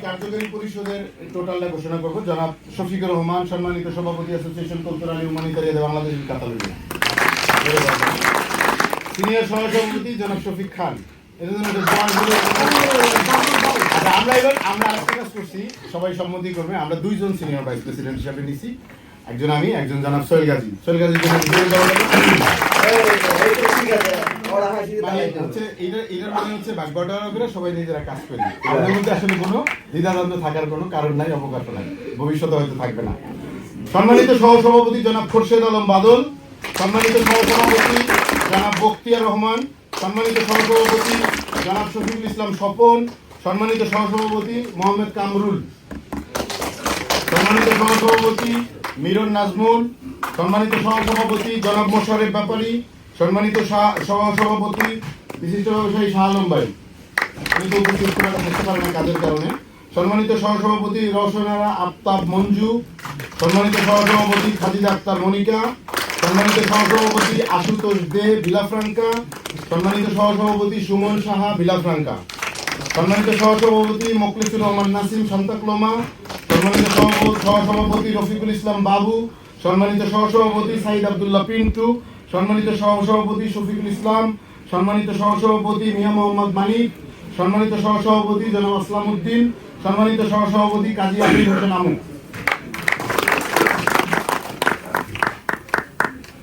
কার্যকরী পরিষদের টোটালটা ঘোষণা করবো। জনাব শফিকুর রহমান, সম্মানিত সভাপতি association cultural humanitarian Bangladesh Catalonia. Senior সহসভাপতি জনাব শফিক খান। আমরা আরেকটা কাজ করছি, সবাই সম্মতি করবে। আমরা দুইজন সিনিয়র ভাইস প্রেসিডেন্ট হিসাবে নিছি, একজন আমি, একজন জনাব সোহেল গাজী। সোহেল গাজী সবাই নিজেরা কাজ করি। আমাদের মধ্যে আসলে কোনো দ্বিধাদ্বন্দ্ব থাকার কোনো কারণ নাই, অবকাশ নাই, ভবিষ্যতে হয়তো থাকবে না। সম্মানিত সহসভাপতি জনাব খোরশেদ আলম বাদল, সম্মানিত সহসভাপতি জনাব বখতিয়ার রহমান, সম্মানিত সহসভাপতি জনাব শফিকুল ইসলাম স্বপন, সম্মানিত সহসভাপতি মোহাম্মদ কামরুল, সম্মানিত সহসভাপতি মিরন নাজমুল, সম্মানিত সহসভাপতি জনাব মোশারেফ ব্যাপারী, সম্মানিত সহসভাপতি বিশিষ্ট ব্যবসায়ী শাহ আলম ভাই, কিন্তু উপস্থিত থাকতে পারে না কাজের কারণে। সম্মানিত সহসভাপতি রওশনারা আফতাব মঞ্জু, সম্মানিত সহসভাপতি খাদিজা আক্তার মনিকা, সম্মানিত সহসভাপতি আশুতোষ দে বিলাফ্রাঙ্কা, সম্মানিত সহসভাপতি সুমন সাহা বিলাফ্রাঙ্কা, সম্মানিত সহসভাপতি মোখলেসুর রহমান নাসিম সান্তাক্লোমা, সম্মানিত সহসভাপতি রফিকুল ইসলাম বাবু, সম্মানিত সহসভাপতি সাইদ আব্দুল্লাহ পিন্টু, সম্মানিত সহসভাপতি শফিকুল ইসলাম, সম্মানিত সহসভাপতি মিয়া মোহাম্মদ মানিক, সম্মানিত সহসভাপতি জনাব আসলাম উদ্দিন, সম্মানিত সহসভাপতি কাজী আমির হোসেন আমু।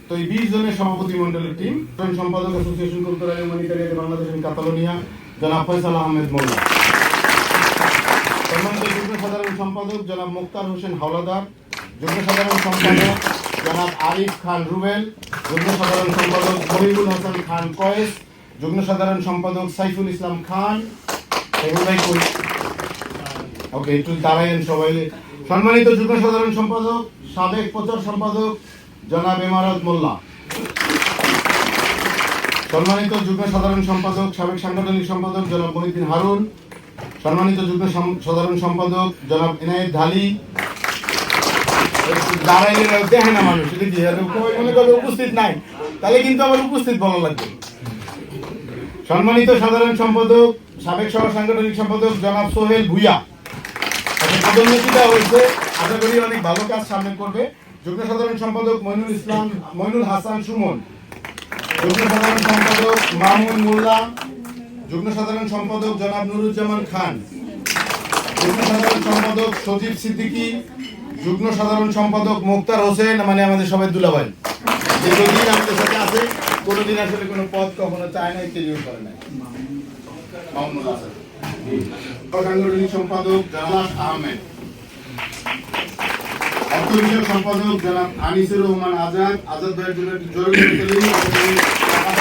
তো এই 20 জনের সভাপতি মন্ডলের টিম। সম্পাদক association cultural humanitarian Bangladesh Catalonia জনাব ফয়সাল আহমেদ মোল্লা, সম্মানিত যুগ্ম সাধারণ সম্পাদক জনাব মুক্তার হোসেন হাওলাদার, যুগ্ম সাধারণ সম্পাদক জনাব আরিফ খান রুবেল, যুগ্ম সাধারণ সম্পাদক মহিবুল হাসান খান কয়েস, যুগ্ম সাধারণ সম্পাদক সাইফুল ইসলাম খান। ওকে, একটু দাঁড়ায়েন সবাই। সম্মানিত যুগ্ম সাধারণ সম্পাদক সাবেক প্রচার সম্পাদক জনাব ইমারত মোল্লা, সম্মানিত যুগ্ম সাধারণ সম্পাদক সাবেক সাংগঠনিক সম্পাদক জনাব মহিউদ্দিন হারুন, সম্মানিত যুগ্ম সাধারণ সম্পাদক জনাব ইনায়েত ঢালি। দেখে না মানুষ, মনে করবে উপস্থিত নাই, তাহলে কিন্তু আবার উপস্থিত বলা লাগবে। সম্মানিত সাধারণ সম্পাদক সাবেক সহ সাংগঠনিক সম্পাদক জনাব সোহেল ভুইয়া, পদোন্নতি দেওয়া হয়েছে, আশা করি অনেক ভালো কাজ সামনে করবে। যুগ্ম সাধারণ সম্পাদক মইনুল হাসান সুমন, যুগ্ম সাধারণ সম্পাদক মামুন মোল্লা, যুগ্ম সাধারণ সম্পাদক জনাব নুরুজ্জামান খান, যুগ্ম সাধারণ সম্পাদক সজীব সিদ্দিকী, যুগ্ম সাধারণ সম্পাদক মুক্তার হোসেন, মানে আমাদের সবাই দুলাভাই, দীর্ঘদিন আমাদের সাথে আছে, কোনোদিন আসলে কোনো পদ কখনো চায় না, ইত্যাদি করে নাই। সাংগঠনিক সম্পাদক জনাব আহমেদ, অর্থ বিষয়ক সম্পাদক জনাব আনিসুর রহমান আজাদ। আজাদ ভাইয়ের জন্য জরুরি